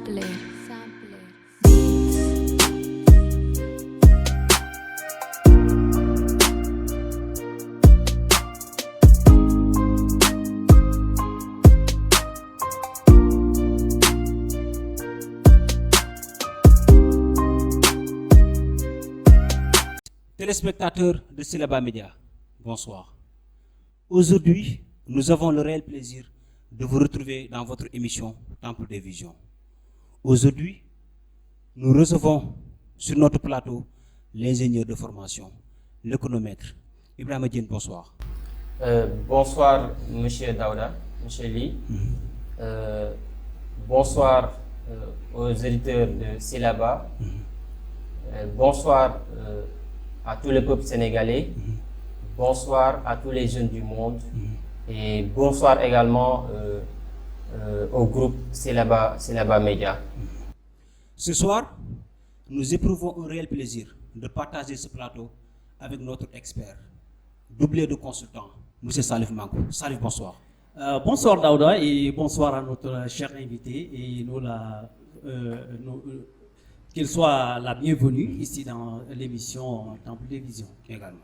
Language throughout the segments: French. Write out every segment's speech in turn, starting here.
Sample. Beats. Téléspectateurs de Syllaba Média, bonsoir. Aujourd'hui, nous avons le réel plaisir de vous retrouver dans votre émission Temple des Visions. Aujourd'hui, nous recevons sur notre plateau l'ingénieur de formation, l'économètre. Ibrahima Diène, bonsoir. Bonsoir, Monsieur Daouda, Monsieur Ly. Bonsoir aux éditeurs de Syllaba. Bonsoir à tout le peuple sénégalais. Bonsoir à tous les jeunes du monde. Et bonsoir également au groupe Syllaba Média. Ce soir, nous éprouvons un réel plaisir de partager ce plateau avec notre expert, doublé de consultant, M. Salif Mankou. Salif, bonsoir. Bonsoir Daouda et bonsoir à notre cher invité et qu'il soit la bienvenue ici dans l'émission Temple des Visions Également.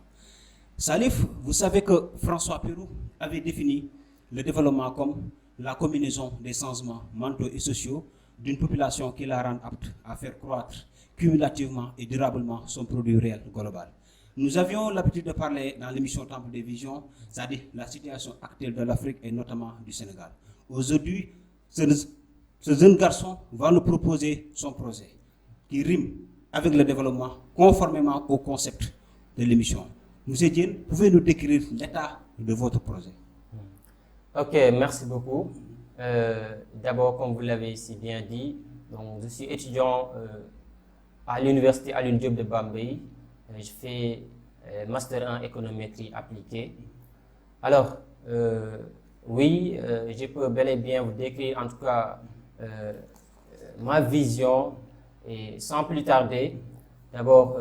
Salif, vous savez que François Pérou avait défini le développement comme la combinaison des changements mentaux et sociaux d'une population qui la rend apte à faire croître cumulativement et durablement son produit réel global. Nous avions l'habitude de parler dans l'émission Temple des Visions, c'est-à-dire la situation actuelle de l'Afrique et notamment du Sénégal. Aujourd'hui, ce jeune garçon va nous proposer son projet qui rime avec le développement conformément au concept de l'émission. Monsieur Diène, pouvez-vous nous décrire l'état de votre projet? Ok, merci beaucoup. D'abord, comme vous l'avez si bien dit, donc, je suis étudiant à l'université Alioune Diop de Bambey. Je fais Master 1 économétrie appliquée. Alors, oui, je peux bel et bien vous décrire en tout cas ma vision et sans plus tarder. D'abord,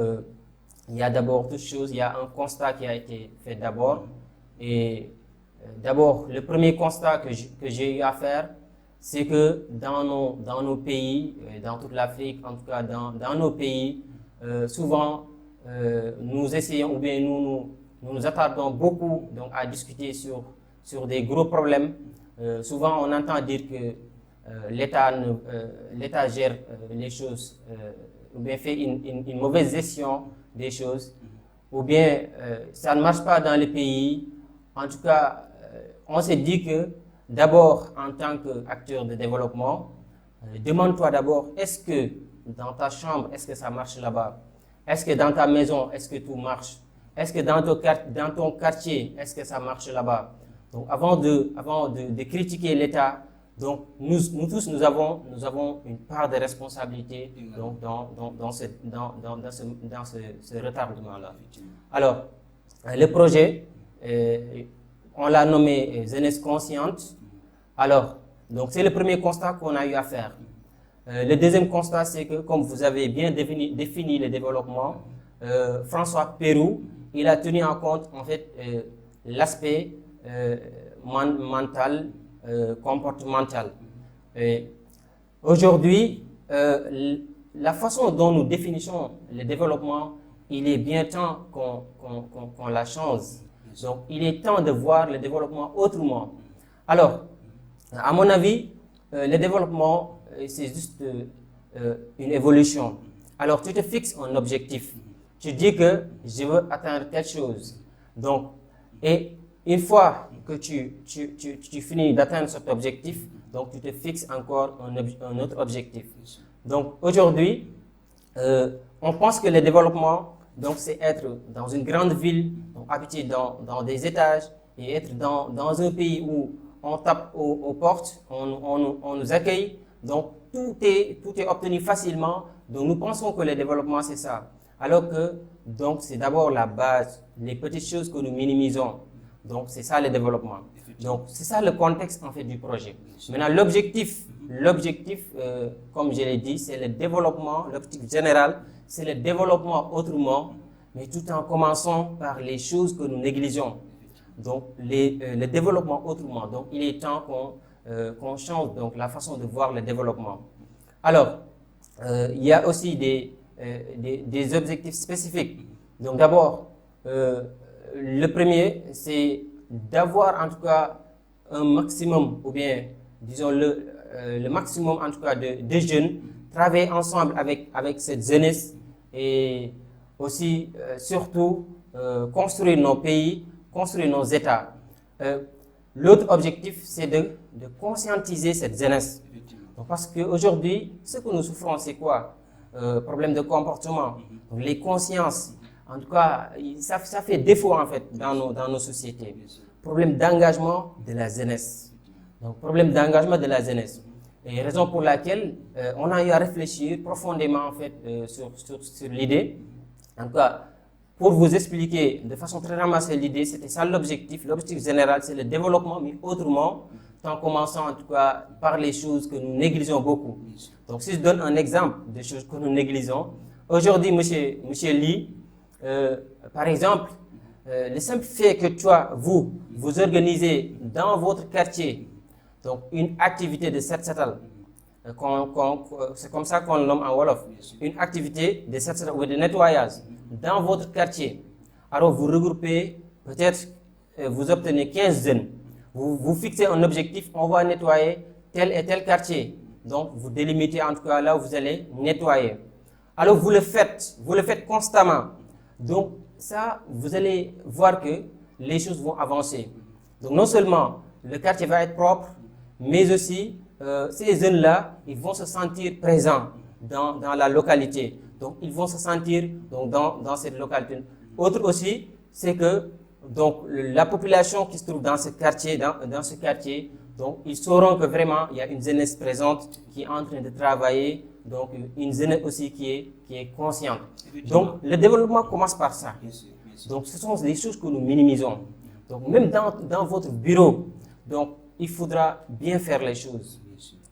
il y a d'abord toute chose, il y a un constat qui a été fait d'abord. Et d'abord, le premier constat que j'ai eu à faire, c'est que dans nos pays, dans toute l'Afrique, en tout cas dans nos pays, souvent nous essayons ou bien nous nous attardons beaucoup donc, à discuter sur des gros problèmes. Souvent, on entend dire que l'État gère les choses ou bien fait une mauvaise gestion des choses, ou bien ça ne marche pas dans le pays. En tout cas, on s'est dit que d'abord, en tant qu'acteur de développement, demande-toi d'abord, est-ce que dans ta chambre, est-ce que ça marche là-bas? Est-ce que dans ta maison, est-ce que tout marche? Est-ce que dans ton quartier, est-ce que ça marche là-bas? Donc, avant de critiquer l'État, donc nous tous, nous avons une part de responsabilité donc, dans ce retardement-là. Alors, le projet, on l'a nommé Jeunesse consciente. Alors, donc c'est le premier constat qu'on a eu à faire. Le deuxième constat, c'est que, comme vous avez bien défini le développement, François Pérou, il a tenu en compte en fait l'aspect mental, comportemental. Aujourd'hui, la façon dont nous définissons le développement, il est bien temps qu'on la change. Donc, il est temps de voir le développement autrement. Alors, à mon avis, le développement, c'est juste une évolution. Alors, tu te fixes un objectif. Tu dis que je veux atteindre telle chose. Donc, et une fois que tu finis d'atteindre cet objectif, donc tu te fixes encore un autre objectif. Donc, aujourd'hui, on pense que le développement, donc, c'est être dans une grande ville, donc habiter dans des étages et être dans un pays où on tape aux portes, on nous accueille. Donc, tout est obtenu facilement. Donc, nous pensons que le développement, c'est ça. Alors que, donc, c'est d'abord la base, les petites choses que nous minimisons. Donc, c'est ça le développement. Donc, c'est ça le contexte, en fait, du projet. Maintenant, l'objectif, comme je l'ai dit, c'est le développement, l'objectif général, c'est le développement autrement, mais tout en commençant par les choses que nous négligeons. Donc, le développement autrement. Donc, il est temps qu'on change donc, la façon de voir le développement. Alors, il y a aussi des objectifs spécifiques. Donc d'abord, le premier, c'est d'avoir en tout cas un maximum, ou bien disons le maximum en tout cas de jeunes, travailler ensemble avec cette jeunesse et aussi surtout construire nos pays, construire nos États. L'autre objectif, c'est de conscientiser cette jeunesse. Donc, parce qu'aujourd'hui, ce que nous souffrons, c'est quoi? Problème de comportement, donc les consciences. En tout cas, ça fait défaut en fait dans nos sociétés. Problème d'engagement de la jeunesse. Donc, problème d'engagement de la jeunesse. Et raison pour laquelle on a eu à réfléchir profondément en fait sur l'idée. En tout cas, pour vous expliquer de façon très ramassée l'idée, c'était ça l'objectif. L'objectif général, c'est le développement, mais autrement, en commençant en tout cas par les choses que nous négligeons beaucoup. Donc, si je donne un exemple de choses que nous négligeons, aujourd'hui, monsieur Lee, par exemple, le simple fait que vous organisez dans votre quartier donc une activité de set setal, c'est comme ça qu'on le nomme en Wolof, une activité de set setal ou de nettoyage dans votre quartier. Alors vous regroupez, peut-être vous obtenez 15 jeunes, vous fixez un objectif, on va nettoyer tel et tel quartier. Donc vous délimitez en tout cas là où vous allez nettoyer. Alors vous le faites constamment. Donc ça, vous allez voir que les choses vont avancer. Donc non seulement le quartier va être propre, mais aussi ces jeunes-là, ils vont se sentir présents dans la localité. Donc ils vont se sentir donc, dans cette localité. Autre aussi, c'est que donc, la population qui se trouve dans ce quartier, donc ils sauront que vraiment il y a une jeunesse présente qui est en train de travailler, donc une jeunesse aussi qui est consciente. Donc le développement commence par ça. Donc ce sont des choses que nous minimisons. Donc même dans votre bureau, donc il faudra bien faire les choses.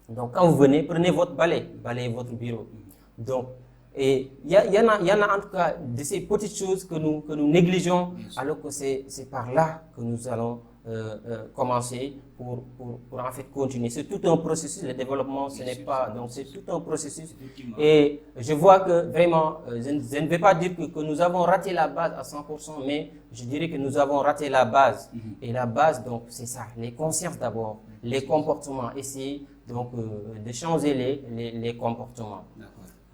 Donc quand vous venez, prenez votre balai, balayez votre bureau. Donc et il y en a en tout cas de ces petites choses que nous négligeons, alors que c'est par là que nous allons commencer pour en fait continuer. C'est tout un processus, le développement, ce n'est pas, donc c'est tout un processus. Et je vois que vraiment, je ne vais pas dire que nous avons raté la base à 100%, mais je dirais que nous avons raté la base. Et la base, donc, c'est ça, les consciences d'abord, les comportements, essayer donc de changer les comportements.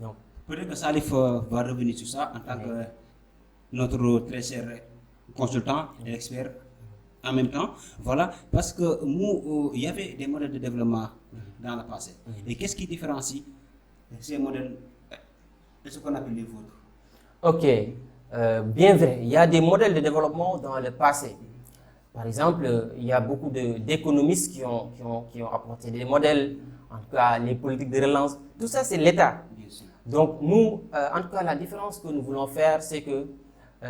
Donc, peut-être que Salif va revenir sur ça en tant que notre très cher consultant et expert en même temps. Voilà, parce que nous, il y avait des modèles de développement dans le passé. Et qu'est-ce qui différencie ces modèles de ce qu'on appelle les vôtres? Ok, bien vrai. Il y a des modèles de développement dans le passé. Par exemple, il y a beaucoup d'économistes qui ont apporté des modèles, en tout cas les politiques de relance. Tout ça, c'est l'État. Donc nous, en tout cas, la différence que nous voulons faire, c'est que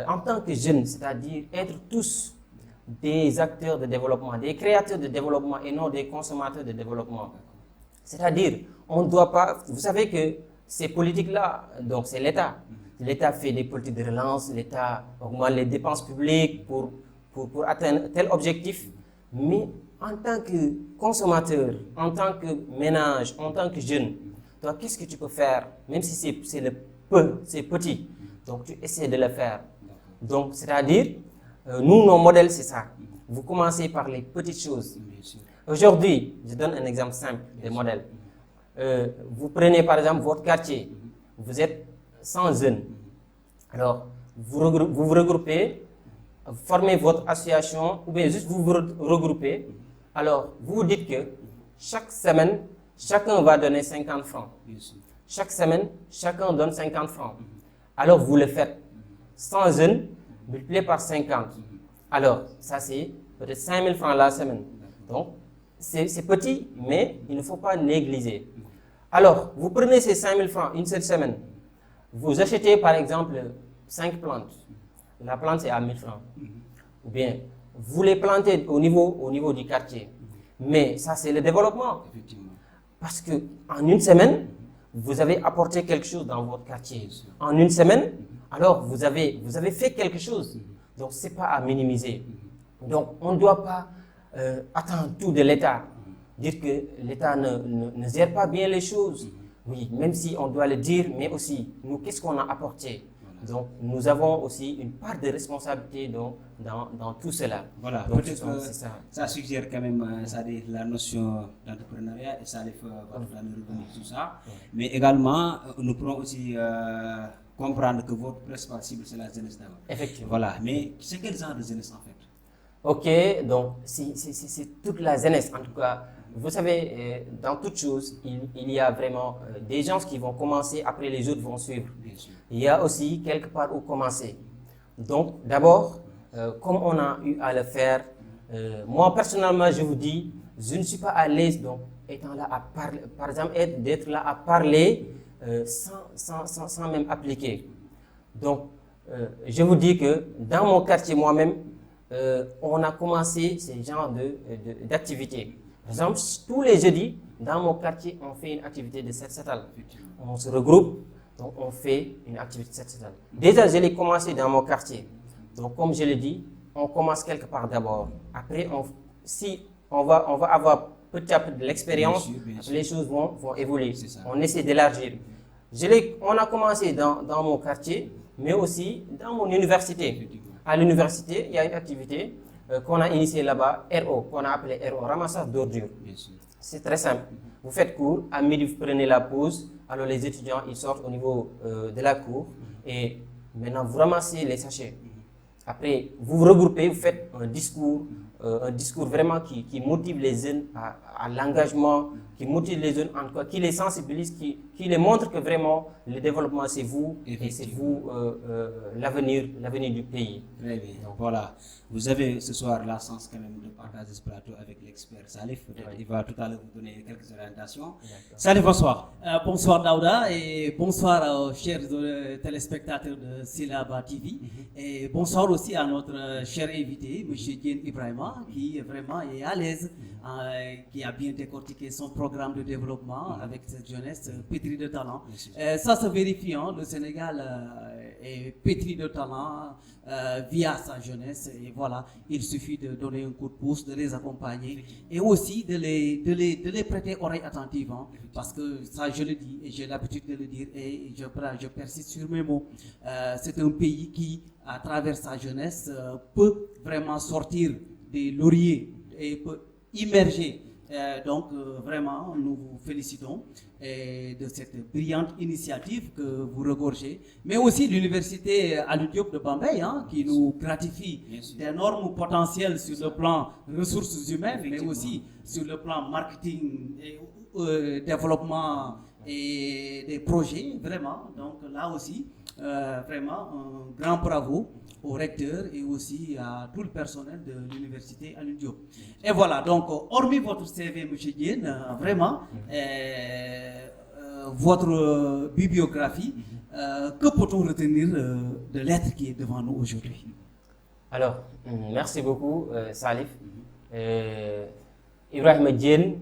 en tant que jeunes, c'est-à-dire être tous des acteurs de développement, des créateurs de développement et non des consommateurs de développement. C'est-à-dire, on ne doit pas... Vous savez que ces politiques-là, donc c'est l'État. L'État fait des politiques de relance, l'État augmente les dépenses publiques pour atteindre tel objectif. Mais en tant que consommateur, en tant que ménage, en tant que jeune, toi, qu'est-ce que tu peux faire, même si c'est petit, donc tu essaies de le faire. Donc, c'est-à-dire, nous, nos modèles, c'est ça. Vous commencez par les petites choses. Aujourd'hui, je donne un exemple simple des modèles. Vous prenez par exemple votre quartier, vous êtes 100 jeunes. Alors, vous vous regroupez, vous formez votre association, ou bien juste vous vous regroupez. Alors, vous vous dites que chaque semaine, chacun va donner 50 francs. Chaque semaine, chacun donne 50 francs. Alors, vous le faites. 100 jeunes multiplié par 50. Alors, ça c'est peut-être 5 000 francs la semaine. Donc, c'est petit, mais il ne faut pas négliger. Alors, vous prenez ces 5 000 francs une seule semaine. Vous achetez par exemple 5 plantes. La plante c'est à 1 000 francs. Ou bien, vous les plantez au niveau du quartier. Mais ça c'est le développement. Parce qu'en une semaine, vous avez apporté quelque chose dans votre quartier. En une semaine, alors vous avez fait quelque chose. Donc ce n'est pas à minimiser. Donc on ne doit pas attendre tout de l'État. Dire que l'État ne gère pas bien les choses. Oui, même si on doit le dire, mais aussi, nous, qu'est-ce qu'on a apporté? Donc, nous avons aussi une part de responsabilité dans tout cela. Voilà, donc, peut-être c'est ça. Ça suggère quand même la notion d'entrepreneuriat et ça va nous revenir tout ça. Mais également, nous pourrons aussi comprendre que votre principale cible, c'est la jeunesse d'abord. Effectivement. Voilà, mais c'est quel genre de jeunesse en fait? Ok, donc c'est toute la jeunesse. En tout cas, vous savez, dans toute chose, il y a vraiment des gens qui vont commencer, après les autres vont suivre. Bien sûr. Il y a aussi quelque part où commencer. Donc, d'abord, comme on a eu à le faire, moi personnellement, je vous dis, je ne suis pas à l'aise donc étant là à parler, par exemple, d'être là à parler sans même appliquer. Donc, je vous dis que dans mon quartier moi-même, on a commencé ce genre d'activité. Par exemple, tous les jeudis, dans mon quartier, on fait une activité de set-setal. On se regroupe, donc on fait une activité de set-setal. Déjà, je l'ai commencé dans mon quartier. Donc, comme je l'ai dit, on commence quelque part d'abord. Après, si on va avoir petit à petit de l'expérience, les choses vont évoluer. On essaie d'élargir. On a commencé dans mon quartier, mais aussi dans mon université. À l'université, il y a une activité qu'on a initiée là-bas, RO, qu'on a appelée RO, ramassage d'ordures. C'est très simple. Vous faites cours, à midi, vous prenez la pause. Alors les étudiants, ils sortent au niveau de la cour et maintenant vous ramassez les sachets. Après, vous vous regroupez, vous faites un discours vraiment qui motive les jeunes à l'engagement, qui motive les jeunes, en tout cas, qui les sensibilise, qui les montre que vraiment le développement c'est vous et c'est vous l'avenir du pays. Très bien. Donc voilà, vous avez ce soir la chance quand même de partager ce plateau avec l'expert Salif. Peut-être il va tout à l'heure vous donner quelques orientations. Salif, bonsoir. Bonsoir Daouda et bonsoir aux chers téléspectateurs de Silaba TV. Et bonsoir aussi à notre cher invité, M. Diène Ibrahima, qui vraiment est à l'aise, qui a bien décortiqué son programme de développement avec cette jeunesse pétrie de talent. Ça se vérifie, hein, le Sénégal est pétri de talent via sa jeunesse. Et voilà, il suffit de donner un coup de pouce, de les accompagner et aussi de les prêter oreille attentive. Hein, parce que ça, je le dis et j'ai l'habitude de le dire et je persiste sur mes mots. C'est un pays qui, à travers sa jeunesse, peut vraiment sortir des lauriers et peut immerger. Donc vraiment, nous vous félicitons de cette brillante initiative que vous regorgez, mais aussi l'université Alioune Diop de Bambey, hein, qui nous gratifie d'énormes potentiels sur le plan ressources humaines, mais aussi sur le plan marketing et développement et des projets, vraiment. Donc là aussi, vraiment un grand bravo au recteur et aussi à tout le personnel de l'université Alioune Diop. Et voilà, donc hormis votre CV, M. Diène, vraiment, votre bibliographie, que peut-on retenir de l'être qui est devant nous aujourd'hui? Alors, merci beaucoup Salif. Ibrahima Diène,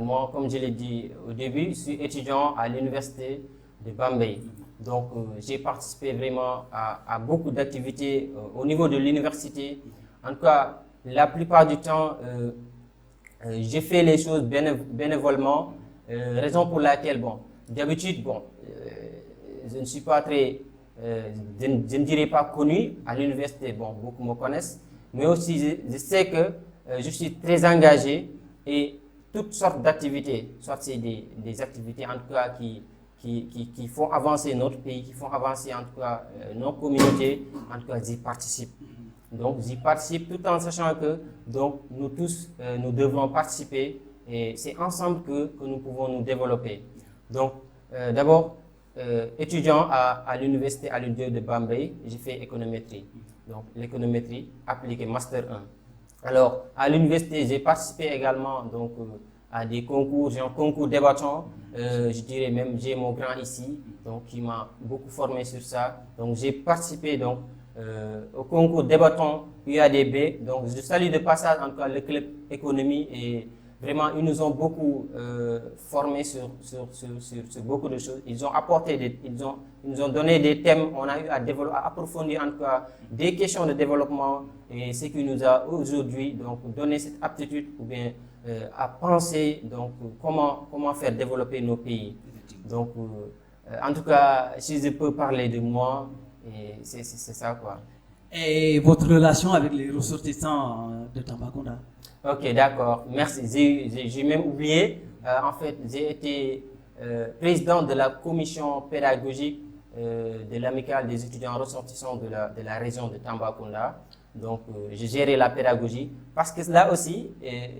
moi comme je l'ai dit au début, je suis étudiant à l'université de Bambey. Donc, j'ai participé vraiment à beaucoup d'activités au niveau de l'université. En tout cas, la plupart du temps, j'ai fait les choses bénévolement, raison pour laquelle, bon, d'habitude, bon, je ne suis pas très, je ne dirais pas connu à l'université, bon, beaucoup me connaissent, mais aussi je sais que je suis très engagé et toutes sortes d'activités, soit c'est des activités en tout cas qui font avancer notre pays, qui font avancer en tout cas nos communautés, en tout cas j'y participe. Donc j'y participe tout en sachant que donc, nous tous, nous devons participer et c'est ensemble que nous pouvons nous développer. Donc d'abord, étudiant à l'université Alioune Diop de Bambey, j'ai fait économétrie. Donc l'économétrie appliquée Master 1. Alors à l'université, j'ai participé également donc, à des concours, j'ai un concours débattant, je dirais même j'ai mon grand ici, donc qui m'a beaucoup formé sur ça. Donc j'ai participé donc au concours débattant UADB. Donc je salue de passage en tout cas le club économie et vraiment ils nous ont beaucoup formés sur beaucoup de choses. Ils ont apporté ils nous ont donné des thèmes, on a eu à développer, à approfondir en tout cas des questions de développement et ce qui nous a aujourd'hui donc donné cette aptitude ou bien à penser donc comment faire développer nos pays. Donc, en tout cas, si je peux parler de moi, c'est ça quoi. Et votre relation avec les ressortissants de Tambacounda? Ok, d'accord, merci. J'ai même oublié, en fait, j'ai été président de la commission pédagogique de l'amicale des étudiants ressortissants de la région de Tambacounda. Donc, j'ai géré la pédagogie parce que là aussi,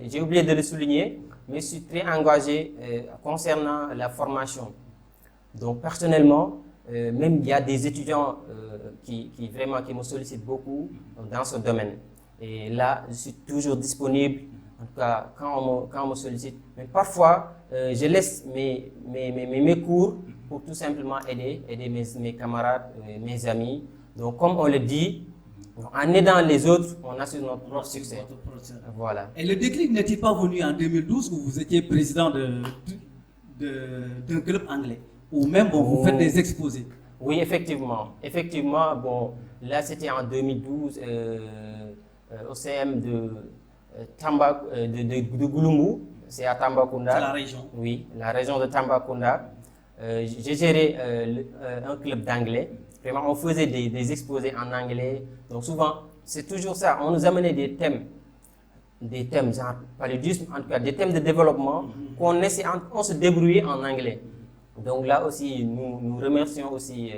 j'ai oublié de le souligner, mais je suis très engagé concernant la formation. Donc, personnellement, même il y a des étudiants qui me sollicitent beaucoup dans ce domaine. Et là, je suis toujours disponible, en tout cas, quand on me sollicite. Mais parfois, je laisse mes cours pour tout simplement aider mes camarades, mes amis. Donc, comme on le dit, en aidant les autres, on assure notre propre succès. Voilà. Et le déclic n'est-il pas venu en 2012 où vous étiez président d'un club anglais? Ou même, vous faites des exposés? Oui, effectivement. Effectivement, bon, là, c'était en 2012, au CM de Gouloumou, c'est à Tambacounda. C'est la région. Oui, la région de Tambacounda. J'ai géré un club d'anglais. Vraiment, on faisait des exposés en anglais. Donc souvent, c'est toujours ça. On nous amenait des thèmes genre paludisme, en tout cas des thèmes de développement on se débrouillait en anglais. Donc là aussi, nous remercions aussi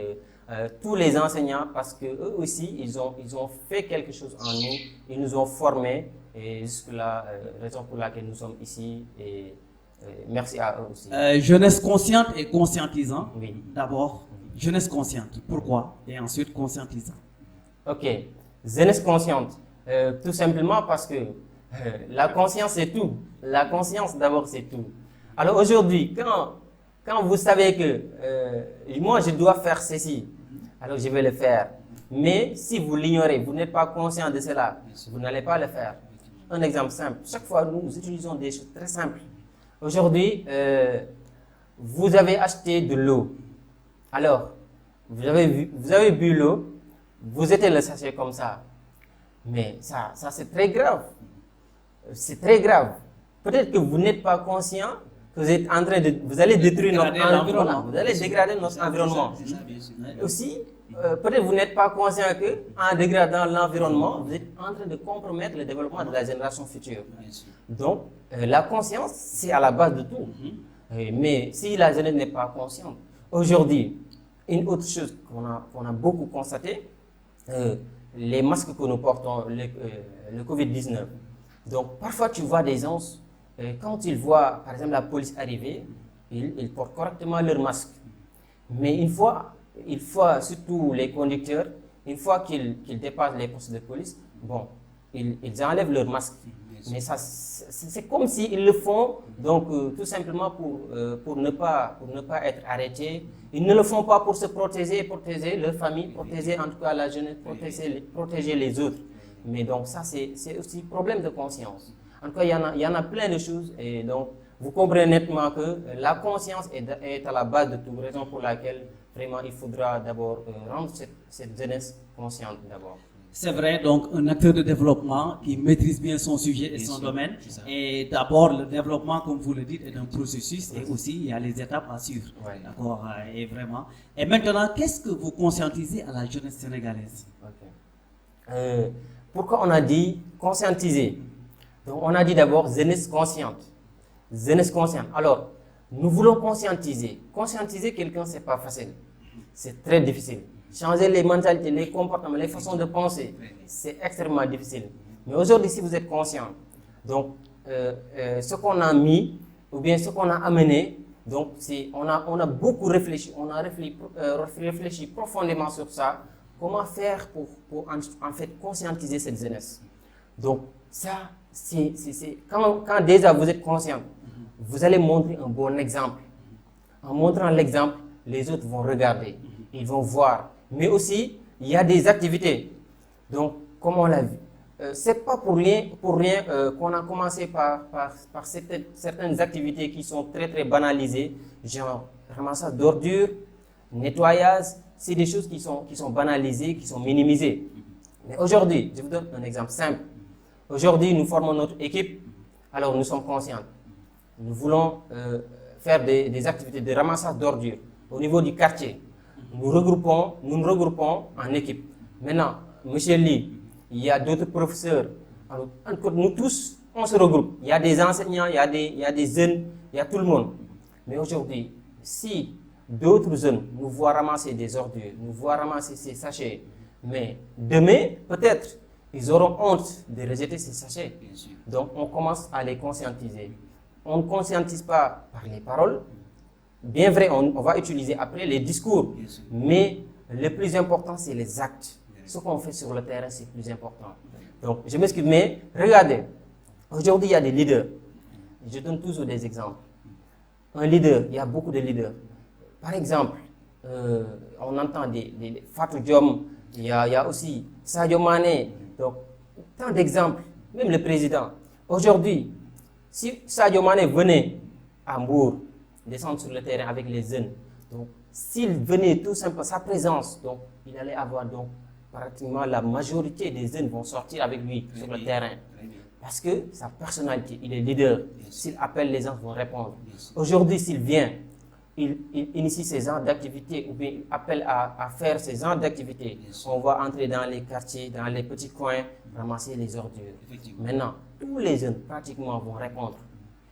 tous les enseignants parce que eux aussi, ils ont fait quelque chose en nous. Ils nous ont formés et jusque-là, raison pour laquelle nous sommes ici. Et merci à eux aussi. Jeunesse consciente et conscientisant. Oui. D'abord, jeunesse consciente. Pourquoi? Et ensuite, conscientisant. Ok. Jeunesse consciente. Tout simplement parce que la conscience, c'est tout. La conscience, d'abord, c'est tout. Alors aujourd'hui, quand vous savez que moi, je dois faire ceci, alors je vais le faire. Mais si vous l'ignorez, vous n'êtes pas conscient de cela, vous n'allez pas le faire. Un exemple simple. Chaque fois, nous utilisons des choses très simples. Aujourd'hui, vous avez acheté de l'eau. Alors, vous avez bu l'eau, vous éteignez le sachet comme ça. Mais ça c'est très grave. C'est très grave. Peut-être que vous n'êtes pas conscient que vous allez détruire notre environnement. Vous allez dégrader notre environnement. Aussi, peut-être vous n'êtes pas conscient qu'en dégradant l'environnement, vous êtes en train de compromettre le développement de la génération future. Donc, la conscience, c'est à la base de tout. Mais si la jeunesse n'est pas consciente, aujourd'hui, une autre chose qu'on a beaucoup constaté, les masques que nous portons, le Covid-19. Donc, parfois, tu vois des gens, quand ils voient, par exemple, la police arriver, ils portent correctement leur masque. Mais une fois, surtout les conducteurs, une fois qu'ils dépassent les postes de police, bon, ils enlèvent leur masque. Mais ça, c'est comme s'ils le font, donc tout simplement pour ne pas être arrêtés. Ils ne le font pas pour se protéger leur famille, protéger en tout cas la jeunesse, protéger les autres. Mais donc ça, c'est aussi problème de conscience. En tout cas, il y en a plein de choses. Et donc, vous comprenez nettement que la conscience est à la base de tout, raison pour laquelle vraiment il faudra d'abord rendre cette jeunesse consciente d'abord. C'est vrai, donc un acteur de développement qui maîtrise bien son sujet et son domaine. Et d'abord, le développement, comme vous le dites, est un processus et aussi il y a les étapes à suivre. Ouais. D'accord, et vraiment. Et maintenant, qu'est-ce que vous conscientisez à la jeunesse sénégalaise? Okay. Pourquoi on a dit conscientiser? Donc, on a dit d'abord jeunesse consciente. Jeunesse consciente. Alors, nous voulons conscientiser. Conscientiser quelqu'un, c'est pas facile. C'est très difficile. Changer les mentalités, les comportements, les façons de penser, c'est extrêmement difficile. Mais aujourd'hui, si vous êtes conscient, donc ce qu'on a mis, ou bien ce qu'on a amené, donc on a beaucoup réfléchi, on a réfléchi profondément sur ça. Comment faire pour en fait conscientiser cette jeunesse? Donc ça, quand déjà vous êtes conscient, vous allez montrer un bon exemple. En montrant l'exemple, les autres vont regarder, ils vont voir. Mais aussi, il y a des activités. Donc, comme on l'a vu, c'est pas pour rien qu'on a commencé par certaines activités qui sont très très banalisées, genre ramassage d'ordures, nettoyage. C'est des choses qui sont banalisées, qui sont minimisées. Mais aujourd'hui, je vous donne un exemple simple. Aujourd'hui, nous formons notre équipe, alors nous sommes conscients. Nous voulons faire des activités de ramassage d'ordures au niveau du quartier. Nous nous regroupons en équipe. Maintenant, monsieur Lee, il y a d'autres professeurs. Alors, nous tous, on se regroupe. Il y a des enseignants, il y a des jeunes, il y a tout le monde. Mais aujourd'hui, si d'autres jeunes nous voient ramasser des ordures, nous voient ramasser ces sachets, mais demain, peut-être, ils auront honte de rejeter ces sachets. Donc, on commence à les conscientiser. On ne conscientise pas par les paroles. Bien vrai, on va utiliser après les discours, mais le plus important, c'est les actes. Ce qu'on fait sur le terrain, c'est plus important. Donc, je m'excuse, mais regardez, aujourd'hui, il y a des leaders. Je donne toujours des exemples. Un leader, il y a beaucoup de leaders. Par exemple, on entend des Fatou Diom, il y a aussi Sadio Mané, donc tant d'exemples, même le président. Aujourd'hui, si Sadio Mané venait à Mbour, descendre sur le terrain avec les jeunes, donc s'il venait tout simplement, sa présence, donc il allait avoir donc pratiquement la majorité des jeunes vont sortir avec lui sur le terrain. Parce que sa personnalité, il est leader. S'il appelle, les gens vont répondre. Aujourd'hui, s'il vient, il initie ces genres d'activités ou bien il appelle à faire ces genres d'activités. On va entrer dans les quartiers, dans les petits coins, ramasser les ordures. Maintenant, tous les jeunes pratiquement vont répondre.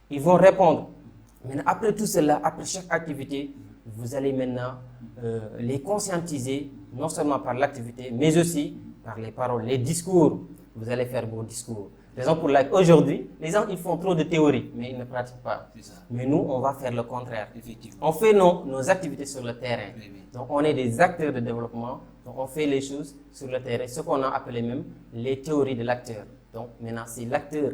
Ils vont répondre. Maintenant, après tout cela, après chaque activité, vous allez maintenant les conscientiser, non seulement par l'activité, mais aussi par les paroles, les discours. Vous allez faire vos discours. Raison pour laquelle aujourd'hui, les gens ils font trop de théorie, mais ils ne pratiquent pas. Mais nous, on va faire le contraire. On fait nos activités sur le terrain. Donc, on est des acteurs de développement. Donc, on fait les choses sur le terrain, ce qu'on a appelé même les théories de l'acteur. Donc, maintenant, c'est l'acteur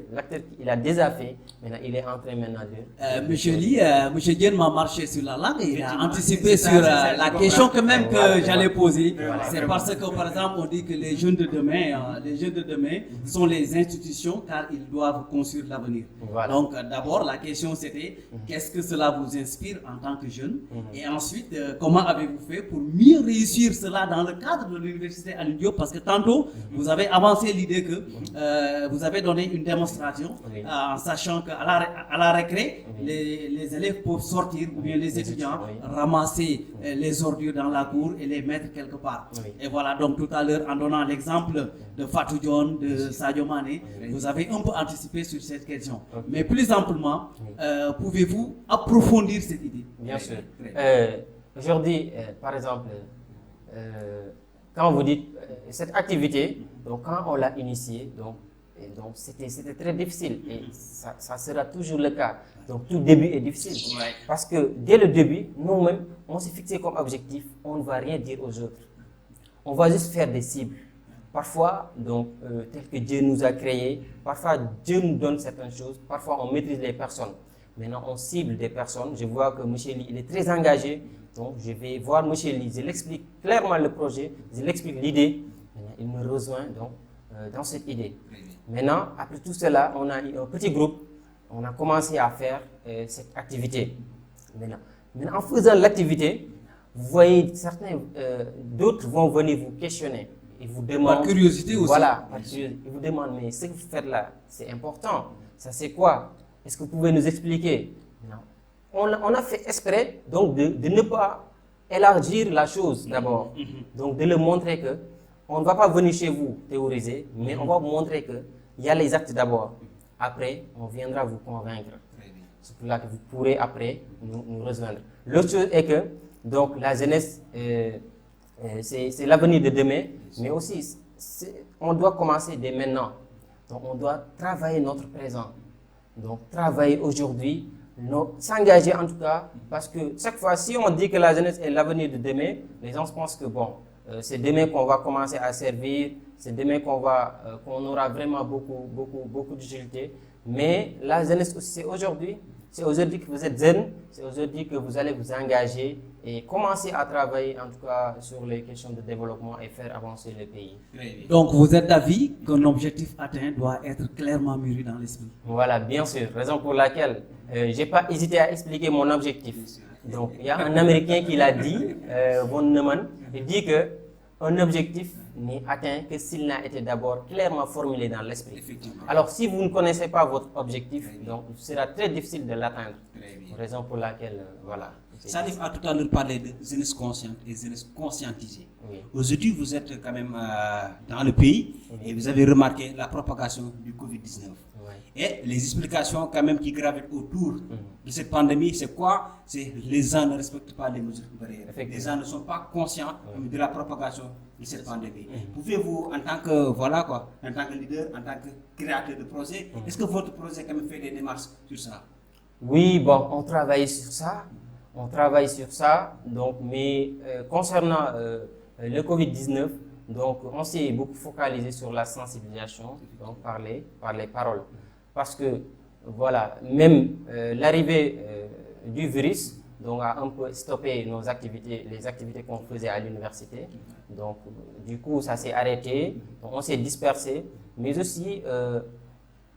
il a déjà fait, maintenant, il est en train maintenant de... Monsieur Lee, monsieur Diène m'a marché sur la langue, il a anticipé sur la question que même que j'allais poser. C'est parce que, par exemple, on dit que les jeunes de demain sont les institutions car ils doivent construire l'avenir. Voilà. Donc, d'abord, la question c'était, qu'est-ce que cela vous inspire en tant que jeune? Et ensuite, comment avez-vous fait pour mieux réussir cela dans le cadre de l'université Alioune Diop? Parce que tantôt, vous avez avancé l'idée que vous avez donné une démonstration en sachant qu'à la récré, les élèves peuvent sortir ou bien les étudiants ramasser les ordures dans la cour et les mettre quelque part. Et voilà, donc tout à l'heure, en donnant l'exemple de Fatou Dione, de Sadio Mané, vous avez un peu anticipé sur cette question. Mais plus amplement, pouvez-vous approfondir cette idée? Bien sûr. Aujourd'hui, par exemple, quand vous dites cette activité, donc quand on l'a initiée, donc c'était très difficile et ça sera toujours le cas. Donc tout début est difficile. Parce que dès le début, nous-mêmes, on s'est fixé comme objectif, on ne va rien dire aux autres. On va juste faire des cibles. Parfois, donc, tel que Dieu nous a créés, parfois Dieu nous donne certaines choses, parfois on maîtrise les personnes. Maintenant, on cible des personnes. Je vois que M. Lee, il est très engagé. Donc, je vais voir M. Lee, je l'explique clairement le projet, je l'explique l'idée. Il me rejoint donc, dans cette idée. Maintenant, après tout cela, on a eu un petit groupe. On a commencé à faire cette activité. Maintenant, en faisant l'activité, vous voyez, d'autres vont venir vous questionner. Ils vous demandent... Par curiosité aussi. Voilà, par curiosité. Ils vous demandent, mais ce que vous faites là, c'est important. Ça, c'est quoi? Est-ce que vous pouvez nous expliquer? Non. On a fait exprès donc, de ne pas élargir la chose d'abord. Donc, de leur montrer que on ne va pas venir chez vous théoriser, mais on va vous montrer qu'il y a les actes d'abord. Après, on viendra vous convaincre. C'est pour là que vous pourrez après nous rejoindre. L'autre chose est que donc, la jeunesse, c'est l'avenir de demain, mais aussi on doit commencer dès maintenant. Donc, on doit travailler notre présent. Donc, travailler aujourd'hui, s'engager en tout cas, parce que chaque fois, si on dit que la jeunesse est l'avenir de demain, les gens pensent que bon, c'est demain qu'on va commencer à servir, c'est demain qu'on aura vraiment beaucoup d'utilité. Mais la jeunesse aussi, c'est aujourd'hui que vous êtes jeune, c'est aujourd'hui que vous allez vous engager et commencer à travailler en tout cas sur les questions de développement et faire avancer le pays. Donc vous êtes d'avis qu'un objectif atteint doit être clairement mûri dans l'esprit? Voilà, bien sûr, raison pour laquelle je n'ai pas hésité à expliquer mon objectif. Donc il y a un Américain qui l'a dit, Von Neumann, il dit qu'un objectif n'est atteint que s'il n'a été d'abord clairement formulé dans l'esprit. Effectivement. Alors, si vous ne connaissez pas votre objectif, donc il sera très difficile de l'atteindre. Très bien. Raison pour laquelle, voilà. Salif a tout à l'heure parlé de jeunesse consciente et jeunesse conscientisée. Oui. Aujourd'hui, vous êtes quand même dans le pays et vous avez remarqué la propagation du Covid-19. Oui. Et les explications quand même qui gravitent autour de cette pandémie, c'est quoi? C'est les gens ne respectent pas les mesures barrières. Les gens ne sont pas conscients de la propagation de cette pandémie. Pouvez-vous, en tant que en tant que leader, en tant que créateur de projet, est-ce que votre projet quand même fait des démarches sur ça? Oui, bon, on travaille sur ça. On travaille sur ça. Donc, mais concernant le Covid-19, donc on s'est beaucoup focalisé sur la sensibilisation, donc par les paroles. Parce que, voilà, même l'arrivée du virus donc, a un peu stoppé nos activités, les activités qu'on faisait à l'université. Donc, du coup, ça s'est arrêté. Donc, on s'est dispersé. Mais aussi,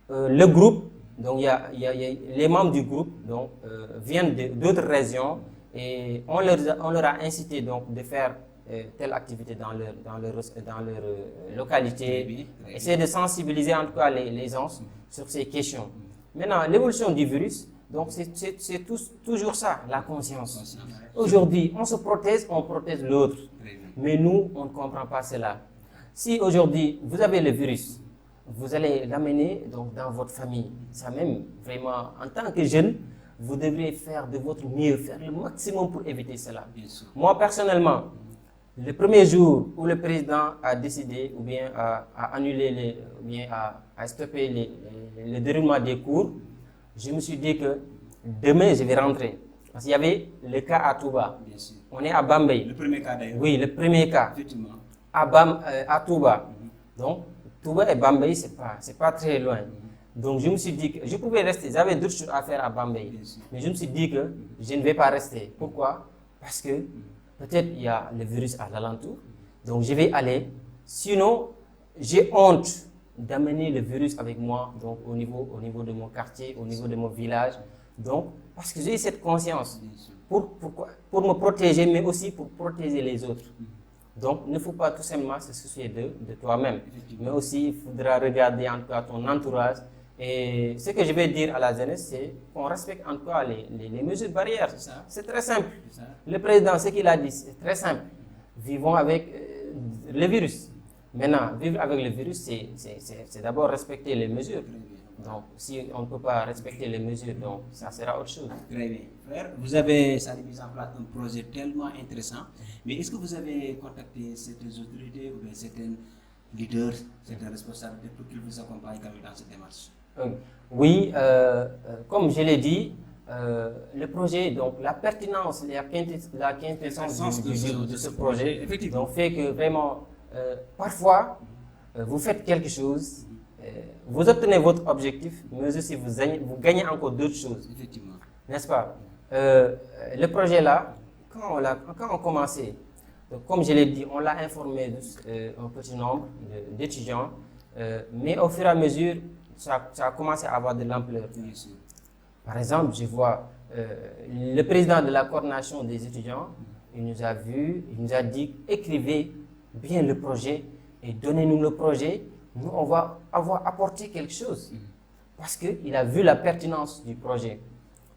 le groupe, donc il y a les membres du groupe donc, viennent d'autres régions et on leur a incité donc, de faire telle activité dans leur localité, essayer de sensibiliser en tout cas les gens sur ces questions. Maintenant, l'évolution du virus, donc c'est toujours ça, la conscience. Aujourd'hui, on se protège, on protège l'autre. Mais nous, on ne comprend pas cela. Si aujourd'hui, vous avez le virus, vous allez l'amener donc dans votre famille. Ça même, vraiment, en tant que jeune, vous devrez faire de votre mieux, faire le maximum pour éviter cela. Moi, personnellement, le premier jour où le président a décidé ou bien a annulé, ou bien a stoppé le déroulement des cours, je me suis dit que demain, je vais rentrer. Parce qu'il y avait le cas à Touba. On est à Bambey. Le premier cas d'ailleurs. Oui, le premier cas. Effectivement. À Touba. Donc, Touba et Bambey, c'est pas très loin. Donc, je me suis dit que je pouvais rester. J'avais d'autres choses à faire à Bambey. Mais je me suis dit que je ne vais pas rester. Pourquoi? Parce que peut-être il y a le virus à l'alentour. Donc, je vais aller. Sinon, j'ai honte d'amener le virus avec moi donc, au niveau de mon quartier, au niveau de mon village. Donc, parce que j'ai cette conscience pour me protéger, mais aussi pour protéger les autres. Donc, il ne faut pas tout simplement se soucier de toi-même, mais aussi il faudra regarder en tout cas ton entourage. Et ce que je vais dire à la jeunesse, c'est qu'on respecte en tout cas les mesures barrières. C'est très simple. Le président, ce qu'il a dit, c'est très simple. Vivons avec le virus. Maintenant, vivre avec le virus, c'est d'abord respecter les mesures. Donc, si on ne peut pas respecter les mesures, donc ça sera autre chose. Très bien. Frère, vous avez mis en place un projet tellement intéressant, mais est-ce que vous avez contacté certaines autorités ou bien certains leaders, certains responsables pour qu'ils vous accompagnent dans cette démarche? Oui, comme je l'ai dit, le projet, donc la pertinence, la quintessence de ce projet, donc fait que vraiment, parfois, vous faites quelque chose, vous obtenez votre objectif, mais aussi vous gagnez encore d'autres choses. Effectivement. N'est-ce pas? Le projet là, quand on commençait, donc comme je l'ai dit, on l'a informé un petit nombre d'étudiants, mais au fur et à mesure, ça a commencé à avoir de l'ampleur. Par exemple, je vois le président de la coordination des étudiants, il nous a dit, écrivez bien le projet et donnez-nous le projet. Nous, on va avoir apporté quelque chose parce qu'il a vu la pertinence du projet.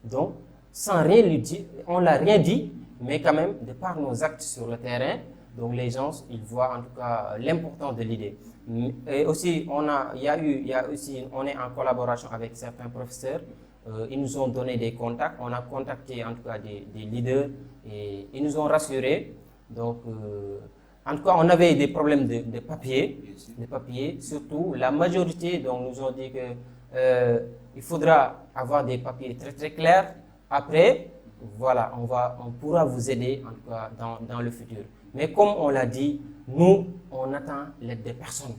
Donc, sans rien lui dire, on ne l'a rien dit, mais quand même, de par nos actes sur le terrain, donc les gens, ils voient en tout cas l'importance de l'idée. Et aussi, on est en collaboration avec certains professeurs. Ils nous ont donné des contacts. On a contacté en tout cas des leaders et ils nous ont rassurés. Donc, en tout cas, on avait des problèmes de papier, surtout la majorité, donc nous ont dit que il faudra avoir des papiers très très clairs. Après, voilà, on pourra vous aider en tout cas dans le futur. Mais comme on l'a dit, nous, on attend l'aide des personnes.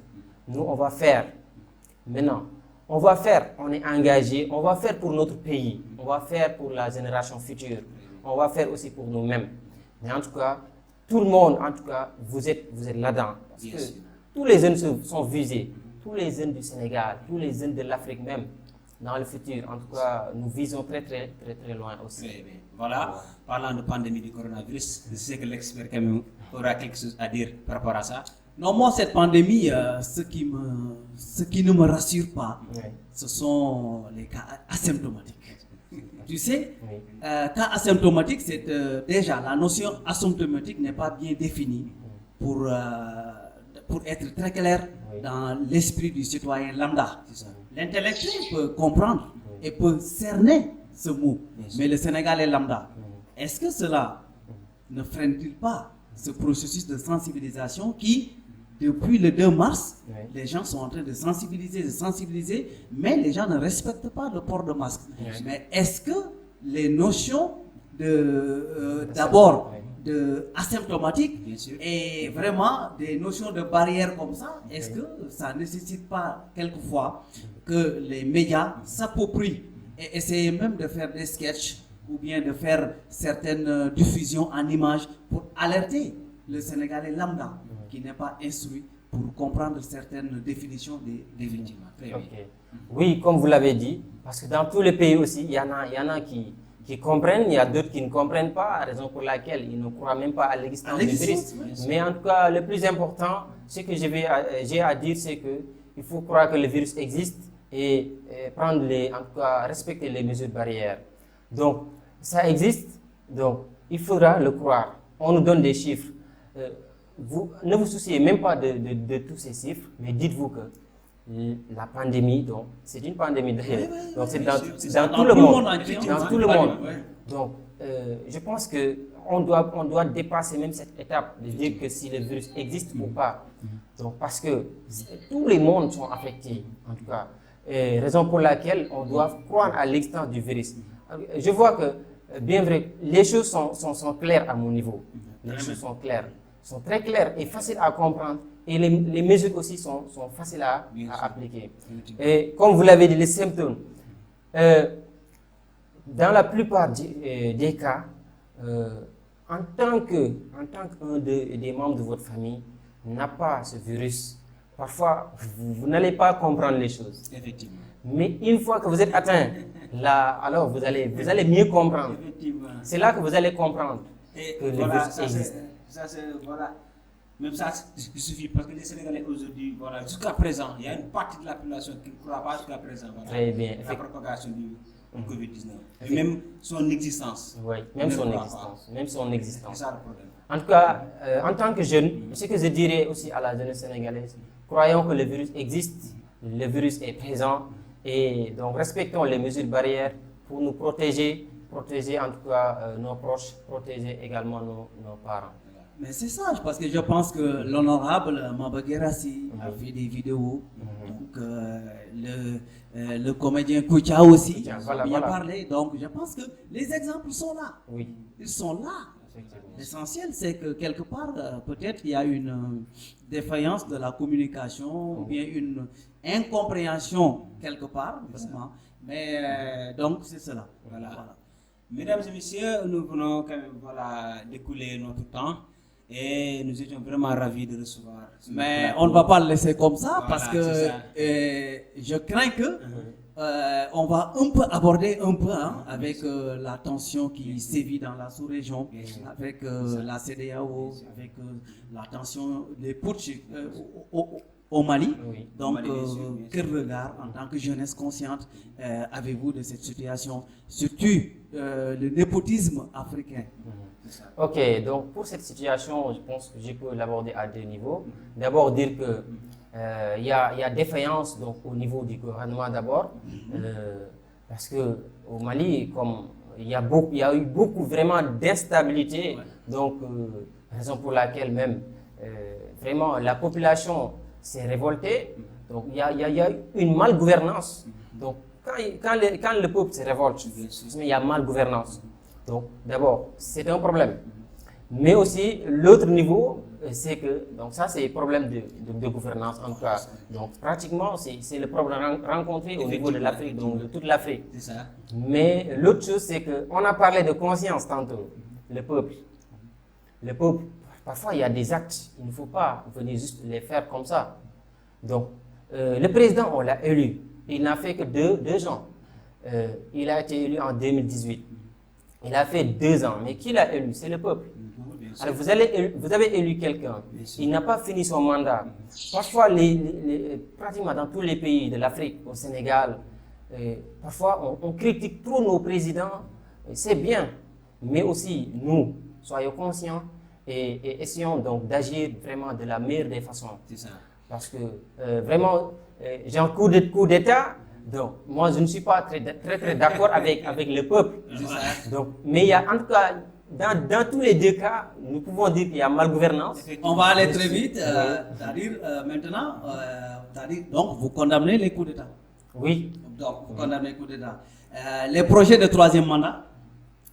Nous, on va faire. Maintenant, on va faire, on est engagé, on va faire pour notre pays, on va faire pour la génération future, on va faire aussi pour nous-mêmes. Mais en tout cas, tout le monde, en tout cas, vous êtes là-dedans. Parce que tous les jeunes sont visés, tous les jeunes du Sénégal, tous les jeunes de l'Afrique même, dans le futur. En tout cas, nous visons très très très très loin aussi. Très bien. Voilà, parlant de pandémie du coronavirus, je sais que l'expert quand même aura quelque chose à dire par rapport à ça. Non, moi, cette pandémie, ce qui ne me rassure pas, Oui. ce sont les cas asymptomatiques. Tu sais, Oui. cas asymptomatique, c'est déjà la notion asymptomatique n'est pas bien définie pour être très clair Oui. dans l'esprit du citoyen lambda. L'intellectuel peut comprendre et peut cerner ce mot, mais le Sénégalais lambda, est-ce que cela ne freine-t-il pas ce processus de sensibilisation qui, depuis le 2 mars, Oui. les gens sont en train de sensibiliser, mais les gens ne respectent pas le port de masque. Oui. Mais est-ce que les notions d'abord Oui. de asymptomatique Bien sûr. et vraiment des notions de barrières comme ça, est-ce que ça ne nécessite pas quelquefois que les médias s'approprient et essayent même de faire des sketchs ou bien de faire certaines diffusions en images pour alerter le Sénégalais lambda qui n'est pas instruit pour comprendre certaines définitions des victimes. Très bien. Ok. Oui, comme vous l'avez dit, parce que dans tous les pays aussi, il y en a qui comprennent, il y a d'autres qui ne comprennent pas, raison pour laquelle ils ne croient même pas à l'existence du virus. Mais en tout cas, le plus important, ce que j'ai à dire, c'est qu'il faut croire que le virus existe et en tout cas, respecter les mesures barrières. Donc, ça existe, donc il faudra le croire. On nous donne des chiffres. Vous ne vous souciez même pas de tous ces chiffres, mais dites-vous que la pandémie, donc c'est une pandémie d'ailleurs, donc c'est dans tout le monde, dans tout le monde. Donc, je pense que on doit dépasser même cette étape de dire que si le virus existe ou pas. Donc, parce que tous les mondes sont affectés, en tout cas. Raison pour laquelle on doit croire à l'existence du virus. Je vois que, bien vrai, les choses sont claires à mon niveau. Les choses sont claires, sont très claires et faciles à comprendre. Et les mesures aussi sont faciles à appliquer. Et comme vous l'avez dit, les symptômes. Dans la plupart des cas, en tant qu'un des membres de votre famille n'a pas ce virus, parfois vous n'allez pas comprendre les choses. Effectivement. Mais une fois que vous êtes atteint, là, alors vous allez mieux comprendre. Effectivement. C'est là que vous allez comprendre Et que le voilà, virus existe. voilà. Même ça, il suffit parce que les Sénégalais aujourd'hui, voilà, jusqu'à présent, il y a une partie de la population qui ne croit pas jusqu'à présent voilà, Très bien, la propagation du Covid-19. Et Effectivement. même son existence. Oui, même Ne son croit existence. Même son C'est existence. ça le problème. En tout cas, en tant que jeune, ce que je dirais aussi à la jeunesse sénégalaise, croyons que le virus existe, le virus est présent, et donc respectons les mesures barrières pour nous protéger en tout cas nos proches, protéger également nos parents. Mais c'est sage parce que je pense que l'honorable Maba Guirassy a fait des vidéos. Donc le comédien Koutia aussi Koutia, a voilà, bien voilà. parlé. Donc je pense que les exemples sont là. Oui, Ils sont là. effectivement. L'essentiel, c'est que quelque part, peut-être il y a une défaillance de la communication ou bien une incompréhension quelque part. Vraiment. Mais donc c'est cela. Voilà. Mesdames et messieurs, nous venons quand même d'écouler notre temps et nous étions vraiment ravis de recevoir. Mais on ne va pas le laisser comme ça Voilà, parce que c'est ça. je crains que on va un peu aborder avec la tension qui sévit dans la sous-région, Bien sûr. avec la CEDEAO, avec la tension des putsch au Mali. Oui. Donc, Mali, bien sûr, bien sûr. quel regard en tant que jeunesse consciente avez-vous de cette situation, surtout le népotisme africain? C'est ça. Ok, donc pour cette situation, je pense que je peux l'aborder à deux niveaux. D'abord dire que il y a défaillance donc au niveau du gouvernement d'abord, parce que au Mali, comme il y a eu beaucoup vraiment d'instabilité, donc raison pour laquelle même vraiment la population s'est révoltée. Donc il y a eu une malgouvernance. Donc quand le peuple se révolte, il y a malgouvernance. Donc d'abord, c'est un problème. Mais aussi, l'autre niveau, c'est que, donc ça c'est le problème de gouvernance en tout cas. Donc pratiquement, c'est le problème rencontré au niveau de l'Afrique, donc de toute l'Afrique. C'est ça. Mais l'autre chose, c'est qu'on a parlé de conscience tantôt, le peuple. Le peuple, parfois il y a des actes, il ne faut pas venir juste les faire comme ça. Donc, le président, on l'a élu. Il n'a fait que deux ans. Il a été élu en 2018. Il a fait 2 ans. Mais qui l'a élu? C'est le peuple. Alors vous avez élu quelqu'un, il n'a pas fini son mandat. Parfois, pratiquement dans tous les pays de l'Afrique, au Sénégal, parfois on critique trop nos présidents, c'est bien, mais aussi nous, soyons conscients et essayons donc d'agir vraiment de la meilleure des façons. C'est ça. Parce que vraiment, j'ai un coup d'État, donc moi je ne suis pas très d'accord avec le peuple. Donc, mais il y a en tout cas, dans tous les deux cas, nous pouvons dire qu'il y a malgouvernance. On va aller très vite, c'est-à-dire maintenant, donc vous condamnez les coups d'État. Oui. Donc vous condamnez les coups d'État. Les projets de troisième mandat,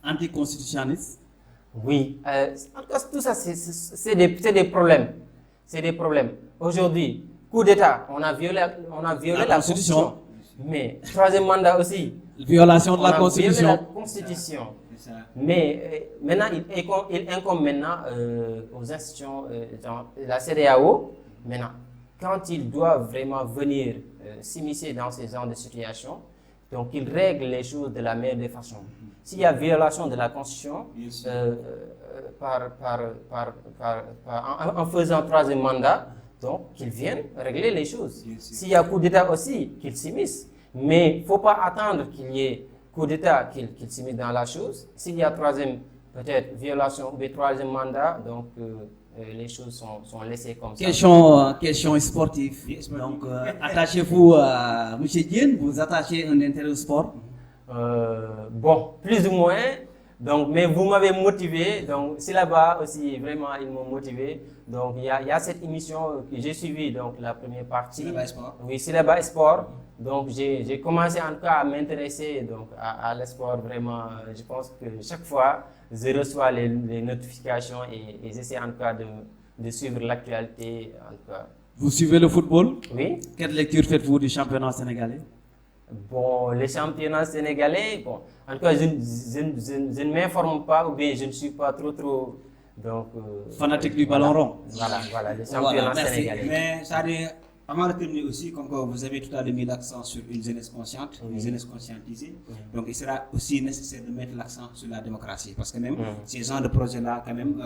anticonstitutionnalistes. Oui. En tout cas, tout ça, c'est des problèmes. C'est des problèmes. Aujourd'hui, coup d'État, on a violé la Constitution. Mais troisième mandat aussi. Violation de la Constitution. Violé la Constitution. Mais maintenant, il incombe maintenant aux institutions, genre la CEDEAO, maintenant, quand ils doivent vraiment venir s'immiscer dans ces genres de situations, donc ils règlent les choses de la meilleure des façons. S'il y a violation de la Constitution, en faisant troisième mandat, donc qu'ils viennent régler les choses. S'il y a coup d'État aussi, qu'ils s'immiscent. Mais il ne faut pas attendre qu'il y ait coup d'État, qu'ils s'immiscent dans la chose. S'il y a troisième, peut-être violation ou troisième mandat, donc les choses sont laissées comme ça. Question sportive. Donc, attachez-vous à M. Diène, vous attachez un intérêt au sport? Bon, plus ou moins. Donc, mais vous m'avez motivé. Donc, c'est là-bas aussi, vraiment, ils m'ont motivé. Donc, il y a cette émission que j'ai suivie, donc la première partie. C'est là-bas sport. Oui, c'est là-bas sport. Donc, j'ai commencé en tout cas à m'intéresser donc à l'esport. Vraiment, je pense que chaque fois, je reçois les notifications et j'essaie en tout cas de suivre l'actualité. En tout cas. Vous suivez le football? Oui. Quelle lecture faites-vous du championnat sénégalais? Bon, les championnats sénégalais, bon, en tout cas, je ne m'informe pas ou bien je ne suis pas trop donc, fanatique du ballon rond. Voilà, les championnats sénégalais. Mais ça avant de terminer aussi, comme vous avez tout à l'heure mis l'accent sur une jeunesse consciente, une jeunesse conscientisée, donc il sera aussi nécessaire de mettre l'accent sur la démocratie, parce que même ces genres de projets-là, quand même,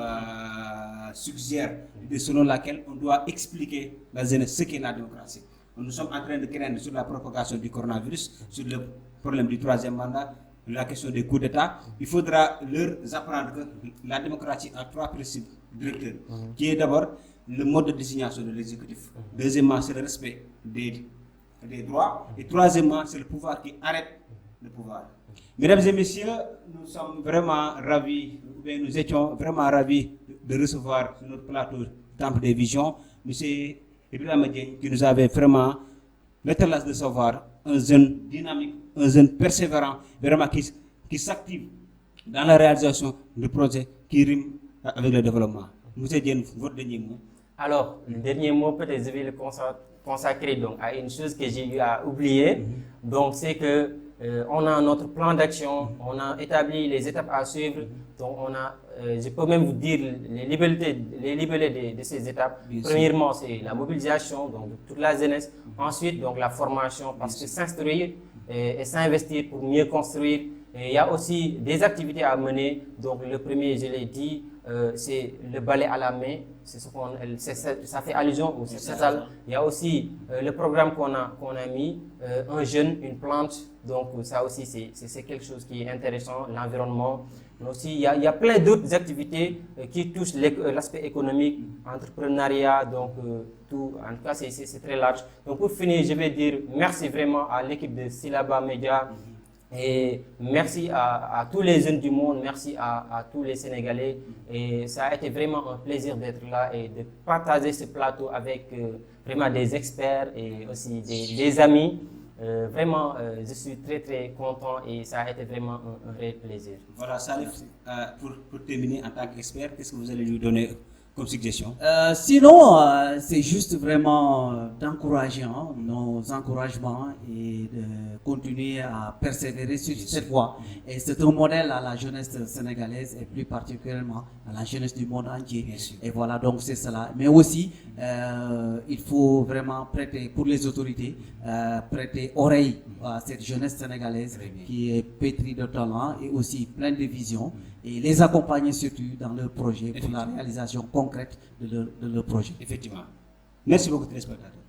suggèrent selon laquelle on doit expliquer la jeunesse ce qu'est la démocratie. Nous sommes en train de craindre sur la propagation du coronavirus, sur le problème du troisième mandat, la question des coups d'État. Il faudra leur apprendre que la démocratie a trois principes directeurs, qui est d'abord le mode de désignation de l'exécutif. Deuxièmement, c'est le respect des droits. Et troisièmement, c'est le pouvoir qui arrête le pouvoir. Mesdames et messieurs, nous sommes vraiment ravis, nous étions vraiment ravis de recevoir sur notre plateau Temple des Visions, monsieur Ibrahima Diène, qui nous avait vraiment l'étalage de savoir, un jeune dynamique, un jeune persévérant, vraiment qui s'active dans la réalisation de projets qui riment avec le développement. Monsieur Diène, votre dernier mot. Alors, le dernier mot, peut-être je vais le consacrer donc, à une chose que j'ai eu à oublier. Donc, c'est que on a notre plan d'action, on a établi les étapes à suivre. Donc, on a, je peux même vous dire les libellés de ces étapes. Premièrement, c'est la mobilisation donc, de toute la jeunesse. Ensuite, donc, la formation, parce que s'instruire et s'investir pour mieux construire. Et il y a aussi des activités à mener. Donc, le premier, je l'ai dit, c'est le balai à la main. C'est ce ça fait allusion au CESAL. Il y a aussi le programme qu'on a mis, un jeune, une plante. Donc, ça aussi, c'est quelque chose qui est intéressant, l'environnement. Mais aussi, il y a plein d'autres activités qui touchent l'aspect économique, entrepreneuriat, donc tout. En tout cas, c'est très large. Donc, pour finir, je vais dire merci vraiment à l'équipe de Silaba Media. Et merci à tous les jeunes du monde, merci à tous les Sénégalais. Et ça a été vraiment un plaisir d'être là et de partager ce plateau avec vraiment des experts et aussi des amis. Vraiment, je suis très content et ça a été vraiment un vrai plaisir. Voilà, Salif, pour terminer en tant qu'expert, qu'est-ce que vous allez lui donner comme suggestion? Sinon, c'est juste vraiment d'encourager nos encouragements et de continuer à persévérer sur cette voie. Et c'est un modèle à la jeunesse sénégalaise et plus particulièrement à la jeunesse du monde entier. Et voilà, donc c'est cela. Mais aussi, il faut vraiment prêter, pour les autorités, prêter oreille à cette jeunesse sénégalaise qui est pétrie de talent et aussi pleine de vision, et les accompagner surtout dans leur projet pour la réalisation concrète de leur projet. Effectivement. Merci beaucoup, téléspectateurs.